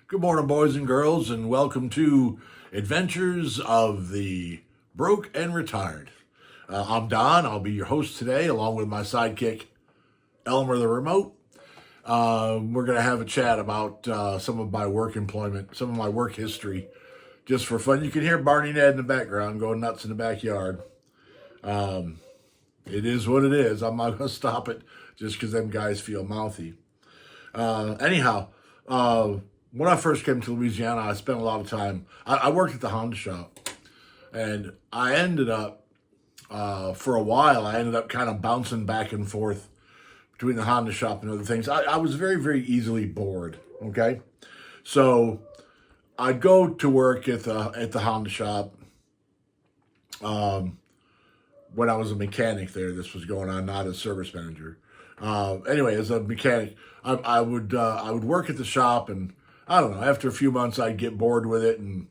Good morning, boys and girls, and welcome to Adventures of the Broke and Retired. I'm Don. I'll be your host today, along with my sidekick, Elmer the Remote. We're going to have a chat about some of my work employment, some of my work history, just for fun. You can hear Barney and Ed in the background going nuts in the backyard. It is what it is. I'm not going to stop it just because them guys feel mouthy. Anyhow, when I first came to Louisiana, I spent a lot of time. I worked at the Honda shop, and I ended up, for a while, I ended up kind of bouncing back and forth between the Honda shop and other things. I was very, very easily bored. Okay, so I'd go to work at the Honda shop. When I was a mechanic there, this was going on, not as service manager. Anyway, as a mechanic, I would work at the shop, and I don't know. After a few months, I'd get bored with it and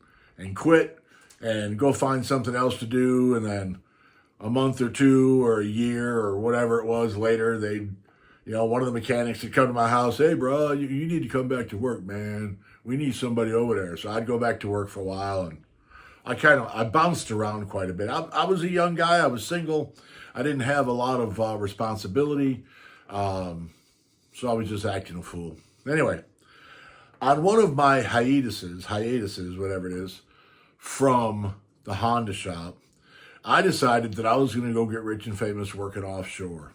quit and go find something else to do. And then a month or two or a year or whatever it was later, one of the mechanics would come to my house. Hey, bro, you need to come back to work, man. We need somebody over there. So I'd go back to work for a while, and I bounced around quite a bit. I was a young guy. I was single. I didn't have a lot of responsibility. So I was just acting a fool. Anyway, on one of my hiatuses, whatever it is, from the Honda shop, I decided that I was going to go get rich and famous working offshore.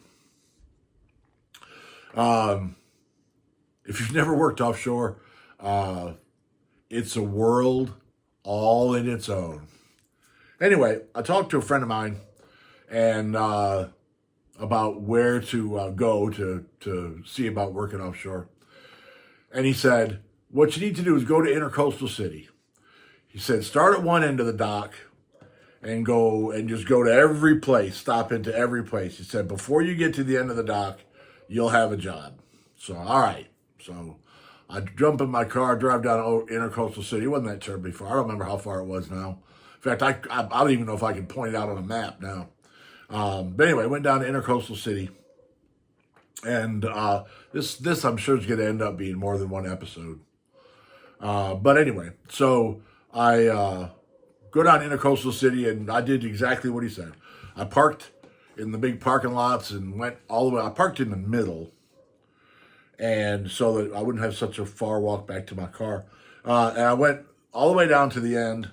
If you've never worked offshore, it's a world all in its own. Anyway, I talked to a friend of mine and about where to go to see about working offshore. And he said, what you need to do is go to Intercoastal City. He said, start at one end of the dock and just go to every place, stop into every place. He said, before you get to the end of the dock, you'll have a job. So, all right. So I jump in my car, drive down to Intercoastal City. It wasn't that terribly far. I don't remember how far it was now. In fact, I don't even know if I can point it out on a map now. But anyway, I went down to Intercoastal City. And this I'm sure is going to end up being more than one episode. But anyway, so I go down to Intercoastal City, and I did exactly what he said. I parked in the big parking lots and went all the way. I parked in the middle, and so that I wouldn't have such a far walk back to my car. And I went all the way down to the end,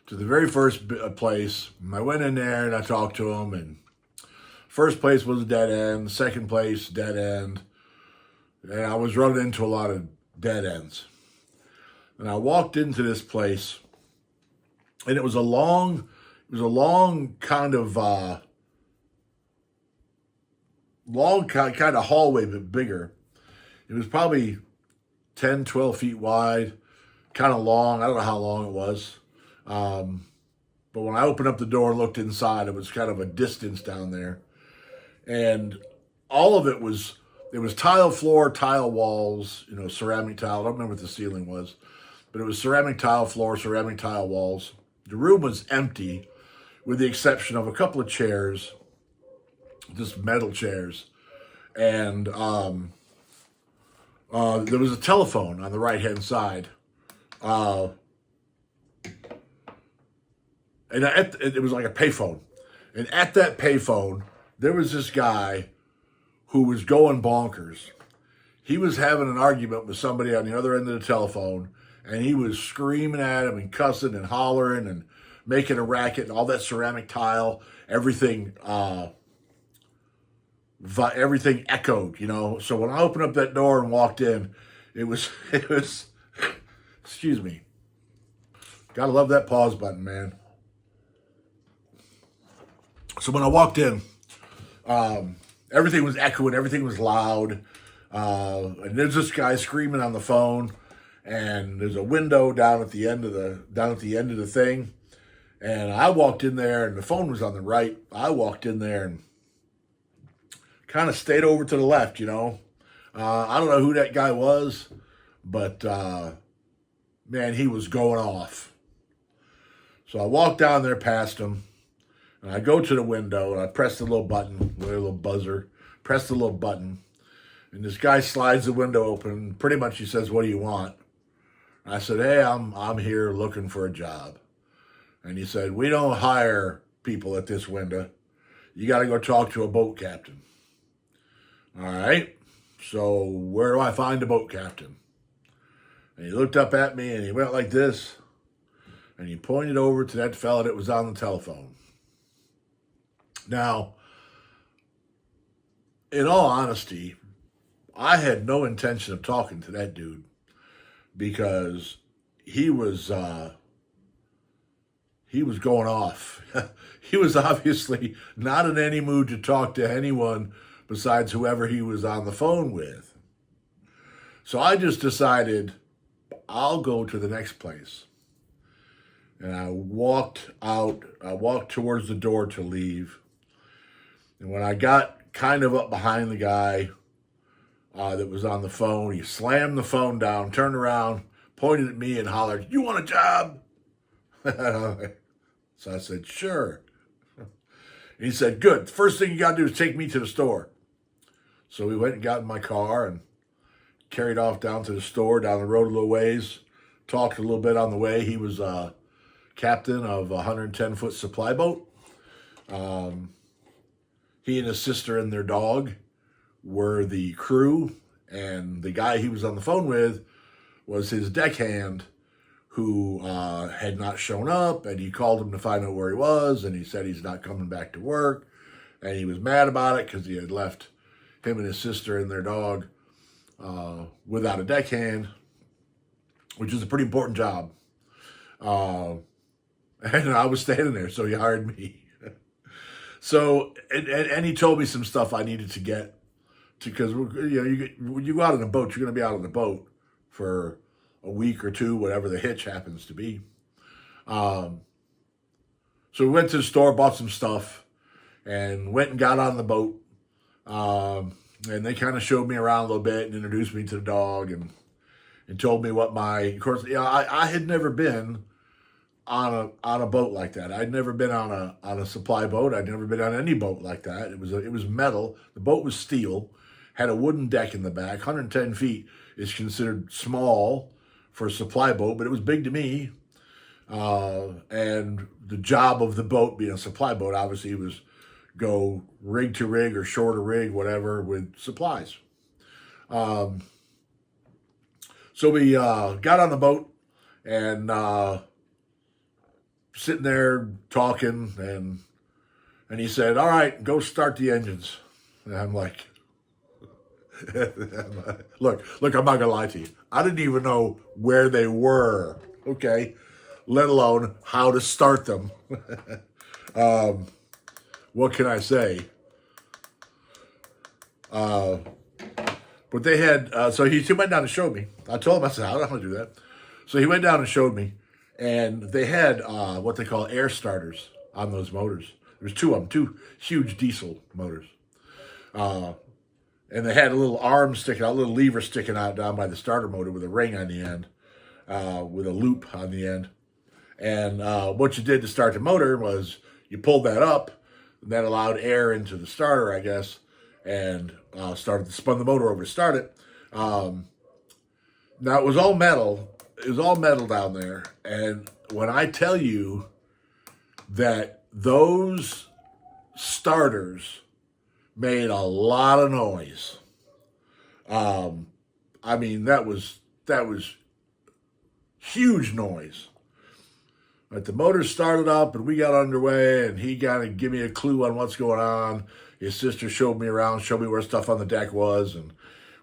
to the very first place. And I went in there and I talked to him, and first place was a dead end, second place, dead end. And I was running into a lot of dead ends. And I walked into this place, and it was a long kind of hallway, but bigger. It was probably 10, 12 feet wide, kind of long. I don't know how long it was. But when I opened up the door and looked inside, it was kind of a distance down there. And all of it was tile floor, tile walls, ceramic tile. I don't remember what the ceiling was, but it was ceramic tile floor, ceramic tile walls. The room was empty with the exception of a couple of chairs, just metal chairs. And there was a telephone on the right-hand side. And it was like a payphone. And at that payphone, there was this guy who was going bonkers. He was having an argument with somebody on the other end of the telephone, and he was screaming at him and cussing and hollering and making a racket, and all that ceramic tile, everything echoed, So when I opened up that door and walked in, it was, excuse me. Gotta love that pause button, man. So when I walked in, everything was echoing, everything was loud, and there's this guy screaming on the phone, and there's a window down at the end of the thing, and I walked in there, and the phone was on the right. I walked in there and kind of stayed over to the left, I don't know who that guy was, but man, he was going off. So I walked down there past him. And I go to the window, and I press the little button, the little buzzer, press the little button, and this guy slides the window open. Pretty much he says, what do you want? I said, hey, I'm here looking for a job. And he said, we don't hire people at this window. You got to go talk to a boat captain. All right. So where do I find a boat captain? And he looked up at me and he went like this. And he pointed over to that fella that was on the telephone. Now, in all honesty, I had no intention of talking to that dude because he was going off. He was obviously not in any mood to talk to anyone besides whoever he was on the phone with. So I just decided I'll go to the next place. And I walked towards the door to leave. And when I got kind of up behind the guy that was on the phone, he slammed the phone down, turned around, pointed at me and hollered, "You want a job?" So I said, "Sure." And he said, "Good. The first thing you got to do is take me to the store." So we went and got in my car and carried off down to the store, down the road a little ways, talked a little bit on the way. He was captain of a 110-foot supply boat. He and his sister and their dog were the crew, and the guy he was on the phone with was his deckhand who had not shown up, and he called him to find out where he was, and he said he's not coming back to work, and he was mad about it because he had left him and his sister and their dog without a deckhand, which is a pretty important job. And I was standing there, so he hired me. So, and he told me some stuff I needed to get to, because when you go out on a boat, you're going to be out on the boat for a week or two, whatever the hitch happens to be. So we went to the store, bought some stuff, and went and got on the boat. And they kind of showed me around a little bit and introduced me to the dog and told me what of course, I had never been on a boat like that. I'd never been on a supply boat. I'd never been on any boat like that. It was metal. The boat was steel, had a wooden deck in the back. 110 feet is considered small for a supply boat, but it was big to me. And the job of the boat, being a supply boat, obviously was go rig to rig or shore to rig, whatever, with supplies. So we got on the boat and sitting there talking, and he said, "All right, go start the engines." And I'm like, look, I'm not gonna lie to you. I didn't even know where they were, okay, let alone how to start them. What can I say? But they had, so he went down and showed me. I told him, I said, "I don't know how to do that." So he went down and showed me. And they had what they call air starters on those motors. There's two of them, two huge diesel motors. And they had a little arm sticking out, a little lever sticking out down by the starter motor with a ring on the end, with a loop on the end. And what you did to start the motor was you pulled that up, and that allowed air into the starter, I guess, and spun the motor over to start it. Now, it was all metal. It was all metal down there. And when I tell you that those starters made a lot of noise, I mean, that was huge noise. But the motor started up and we got underway, and he got to give me a clue on what's going on. His sister showed me around, showed me where stuff on the deck was, and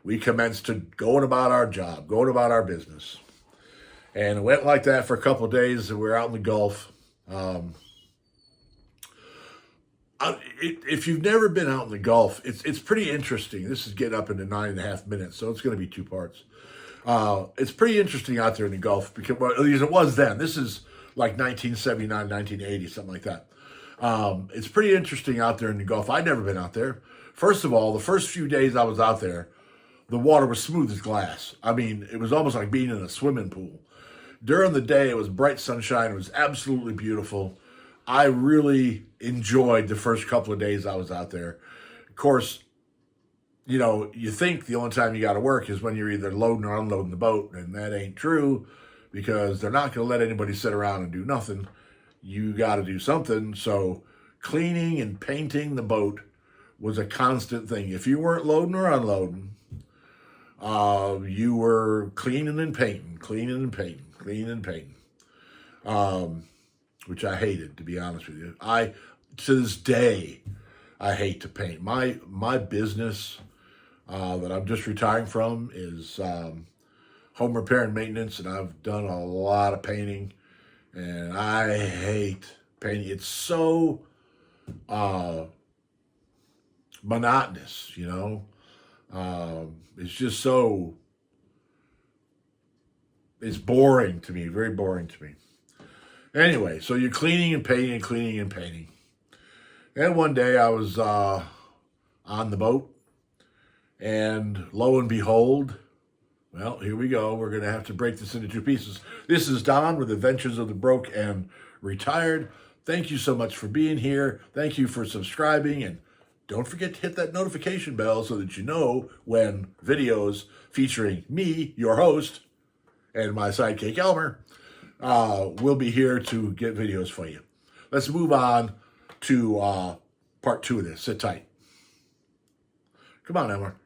we commenced to going about our job, going about our business. And it went like that for a couple of days, and we were out in the Gulf. If you've never been out in the Gulf, it's pretty interesting. This is getting up into 9.5 minutes, so it's going to be two parts. It's pretty interesting out there in the Gulf, because, well, at least it was then. This is like 1979, 1980, something like that. It's pretty interesting out there in the Gulf. I'd never been out there. First of all, the first few days I was out there, the water was smooth as glass. I mean, it was almost like being in a swimming pool. During the day, it was bright sunshine. It was absolutely beautiful. I really enjoyed the first couple of days I was out there. Of course, you think the only time you got to work is when you're either loading or unloading the boat, and that ain't true. because they're not going to let anybody sit around and do nothing. You got to do something. So cleaning and painting the boat was a constant thing. If you weren't loading or unloading, you were cleaning and painting, cleaning and painting, cleaning and painting, which I hated, to be honest with you. To this day, I hate to paint. My business that I'm just retiring from is home repair and maintenance, and I've done a lot of painting, and I hate painting. It's so monotonous, you know. It's just so, it's boring to me, very boring to me. Anyway, so you're cleaning and painting and cleaning and painting. And one day I was on the boat, and lo and behold, well, here we go. We're going to have to break this into two pieces. This is Don with Adventures of the Broke and Retired. Thank you so much for being here. Thank you for subscribing, and don't forget to hit that notification bell so that you know when videos featuring me, your host, and my sidekick Elmer will be here to get videos for you. Let's move on to part 2 of this. Sit tight. Come on, Elmer.